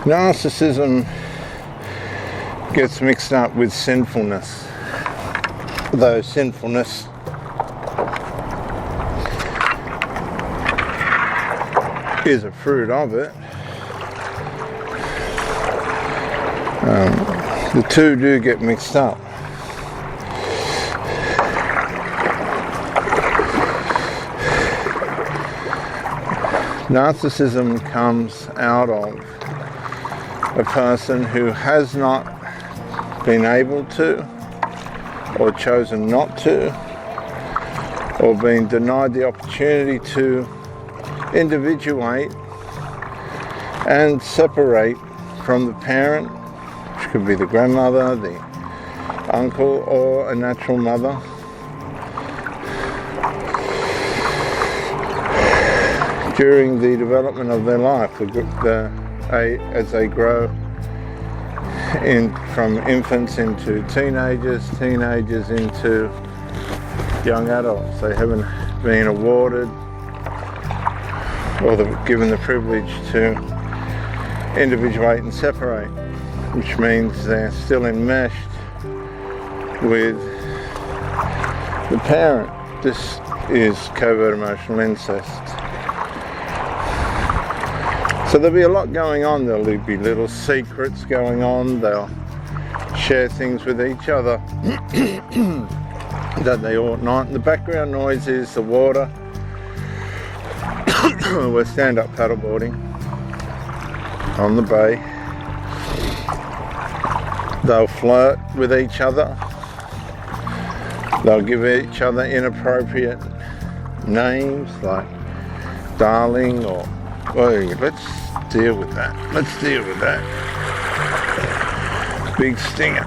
Narcissism gets mixed up with sinfulness, though sinfulness is a fruit of it. The two do get mixed up. Narcissism comes out of a person who has not been able to, or chosen not to, or been denied the opportunity to individuate and separate from the parent, which could be the grandmother, the uncle, or a natural mother. During the development of their life, as they grow from infants into teenagers into young adults, they haven't been awarded or given the privilege to individuate and separate, which means they're still enmeshed with the parent. This is covert emotional incest. So there'll be a lot going on. There'll be little secrets going on. They'll share things with each other that they ought not. The background noise is the water. We're stand-up paddleboarding on the bay. They'll flirt with each other. They'll give each other inappropriate names like darling or, oh, let's deal with that. Big stinger.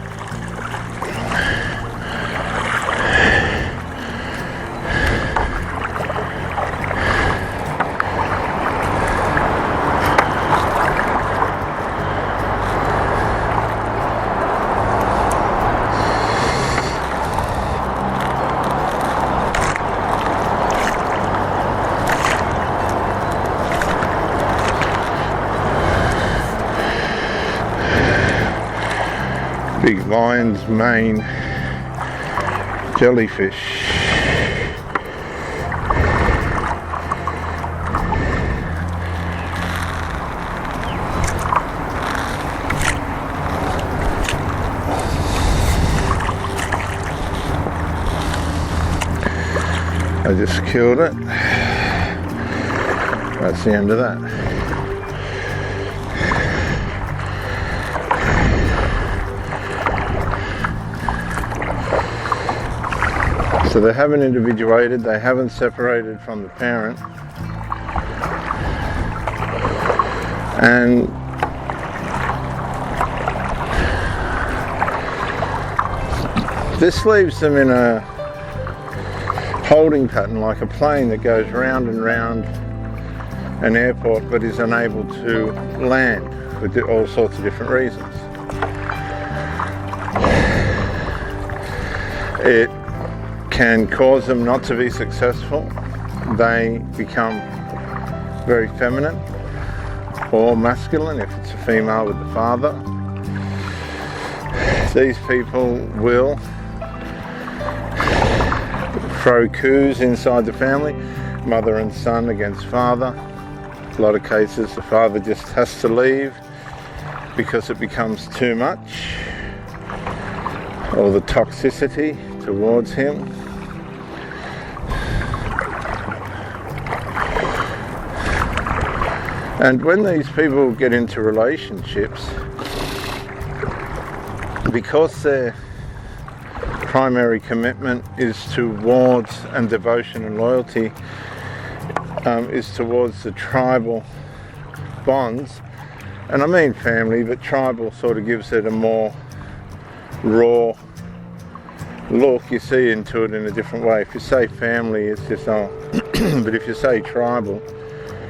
Big lion's mane jellyfish. I just killed it. That's the end of that. So they haven't individuated, they haven't separated from the parent, and this leaves them in a holding pattern, like a plane that goes round and round an airport but is unable to land for all sorts of different reasons. It can cause them not to be successful. They become very feminine or masculine if it's a female with the father. These people will throw coups inside the family, mother and son against father. A lot of cases the father just has to leave because it becomes too much, or the toxicity towards him. And when these people get into relationships, because their primary commitment is towards, and devotion and loyalty is towards the tribal bonds, and I mean family, but tribal sort of gives it a more raw look. You see into it in a different way. If you say family, it's just but if you say tribal,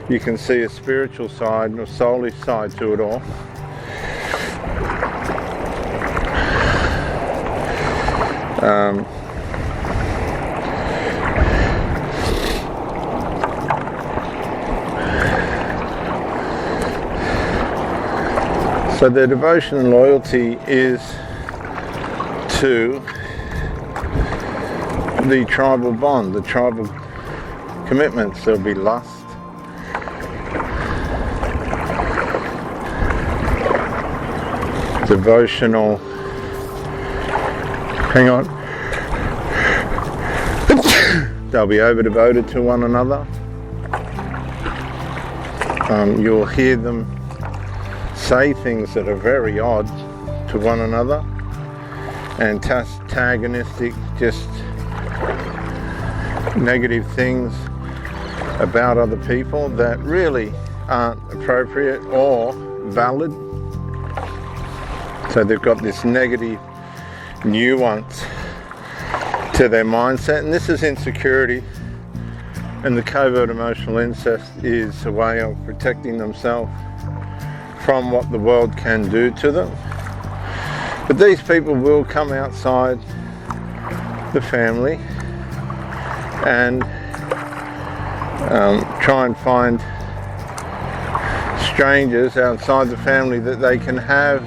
you can see a spiritual side and a soulish side to it all. So their devotion and loyalty is to the tribal bond, the tribal commitments. There'll be lust, devotional, hang on, they'll be over devoted to one another. You'll hear them say things that are very odd to one another, antagonistic, just negative things about other people that really aren't appropriate or valid. So they've got this negative nuance to their mindset, and this is insecurity. And the covert emotional incest is a way of protecting themselves from what the world can do to them. But these people will come outside the family and try and find strangers outside the family that they can have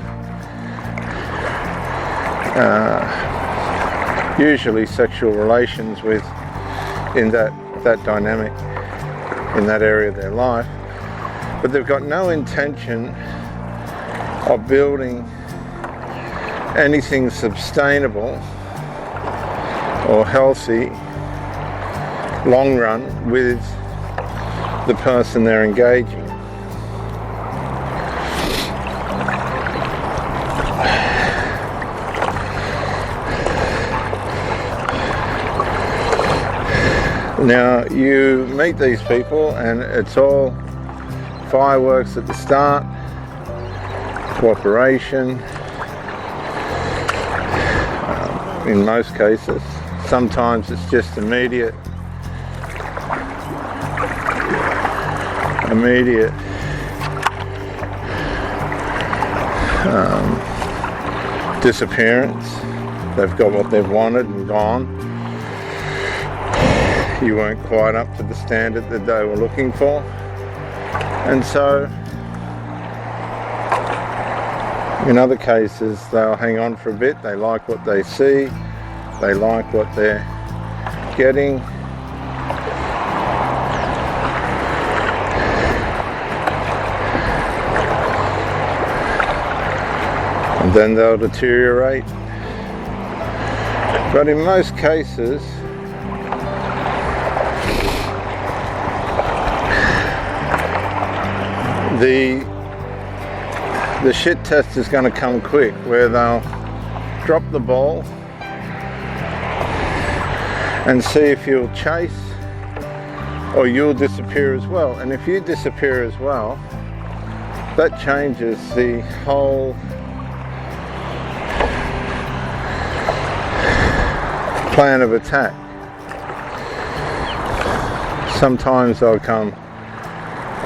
usually sexual relations with in that dynamic, in that area of their life. But they've got no intention of building anything sustainable or healthy long run with the person they're engaging. Now you meet these people and it's all fireworks at the start, cooperation in most cases. Sometimes it's just immediate disappearance. They've got what they've wanted and gone. You weren't quite up to the standard that they were looking for. And so, in other cases, they'll hang on for a bit. They like what they see. They like what they're getting. And then they'll deteriorate. But in most cases, the shit test is going to come quick, where they'll drop the ball and see if you'll chase or you'll disappear as well. And if you disappear as well, that changes the whole plan of attack. Sometimes they'll come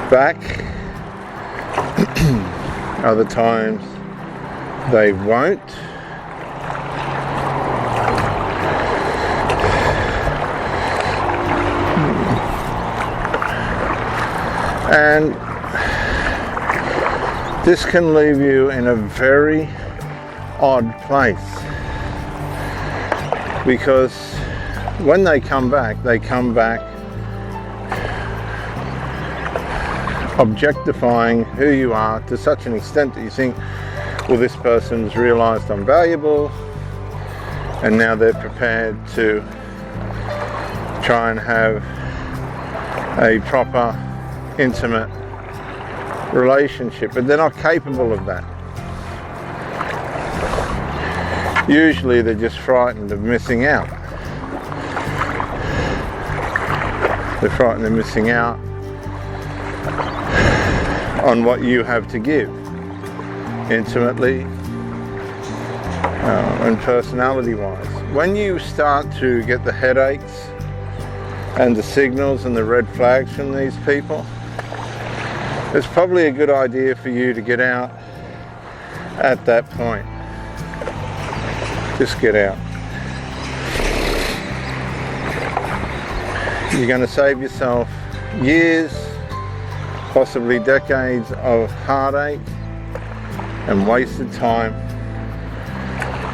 back, other times they won't. And this can leave you in a very odd place, because when they come back objectifying who you are to such an extent that you think, well, this person's realized I'm valuable, and now they're prepared to try and have a proper, intimate relationship, but they're not capable of that. Usually they're just frightened of missing out. They're frightened of missing out on what you have to give, intimately and personality-wise. When you start to get the headaches and the signals and the red flags from these people, it's probably a good idea for you to get out at that point. Just get out. You're going to save yourself years, possibly decades of heartache and wasted time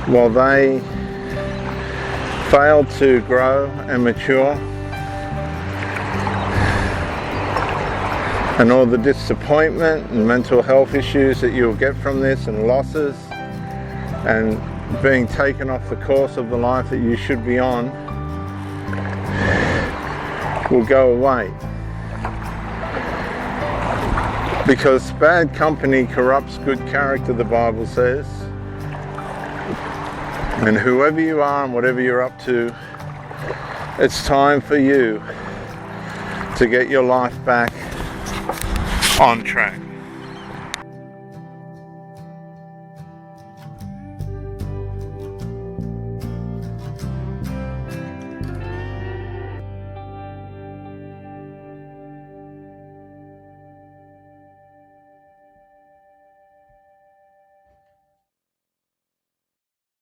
while they fail to grow and mature, and all the disappointment and mental health issues that you'll get from this, and losses, and being taken off the course of the life that you should be on, will go away. Because bad company corrupts good character, the Bible says. And whoever you are and whatever you're up to, it's time for you to get your life back on track.